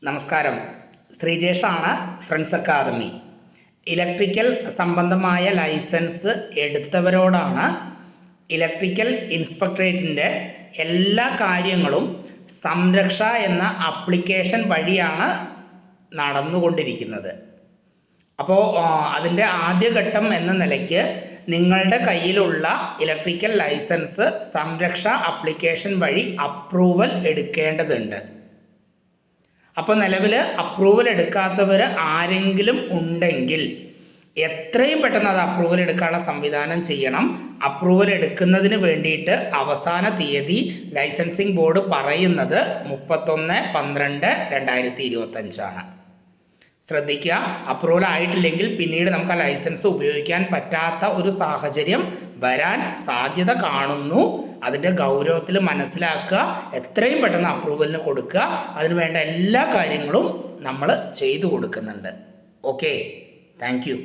നമസ്കാരം. ശ്രീജേഷാണ്, friends academy. Electrical സംബന്ധമായ licence എടുത്തവരോടാണ് electrical ഇൻസ്പെക്ടറേറ്റിൻ്റെ എല്ലാ കാര്യങ്ങളും സംരക്ഷ എന്ന ആപ്ലിക്കേഷൻ വഴിയാണ് നടന്നുകൊണ്ടിരിക്കുന്നത്. അപ്പോൾ അതിൻ്റെ ആദ്യഘട്ടം എന്ന നിലയ്ക്ക് നിങ്ങളുടെ കയ്യിലുള്ള ഇലക്ട്രിക്കൽ ലൈസൻസ് സംരക്ഷ ആപ്ലിക്കേഷൻ വഴി അപ്രൂവൽ എടുക്കേണ്ടതുണ്ട്. അപ്പോൾ നിലവിൽ അപ്രൂവൽ എടുക്കാത്തവർ ആരെങ്കിലും ഉണ്ടെങ്കിൽ എത്രയും പെട്ടെന്ന് അത് അപ്രൂവൽ എടുക്കാനുള്ള സംവിധാനം ചെയ്യണം. അപ്രൂവൽ എടുക്കുന്നതിന് വേണ്ടിയിട്ട് അവസാന തീയതി ലൈസൻസിങ് ബോർഡ് പറയുന്നത് 31/12/2025. ശ്രദ്ധിക്കുക, അപ്രൂവൽ ആയിട്ടില്ലെങ്കിൽ പിന്നീട് നമുക്ക് ആ ലൈസൻസ് ഉപയോഗിക്കാൻ പറ്റാത്ത ഒരു സാഹചര്യം വരാൻ സാധ്യത കാണുന്നു. അതിൻ്റെ ഗൗരവത്തിൽ മനസ്സിലാക്കുക, എത്രയും പെട്ടെന്ന് അപ്രൂവലിന് കൊടുക്കുക. അതിന് വേണ്ട എല്ലാ കാര്യങ്ങളും നമ്മൾ ചെയ്തു കൊടുക്കുന്നുണ്ട്. Okay, thank you.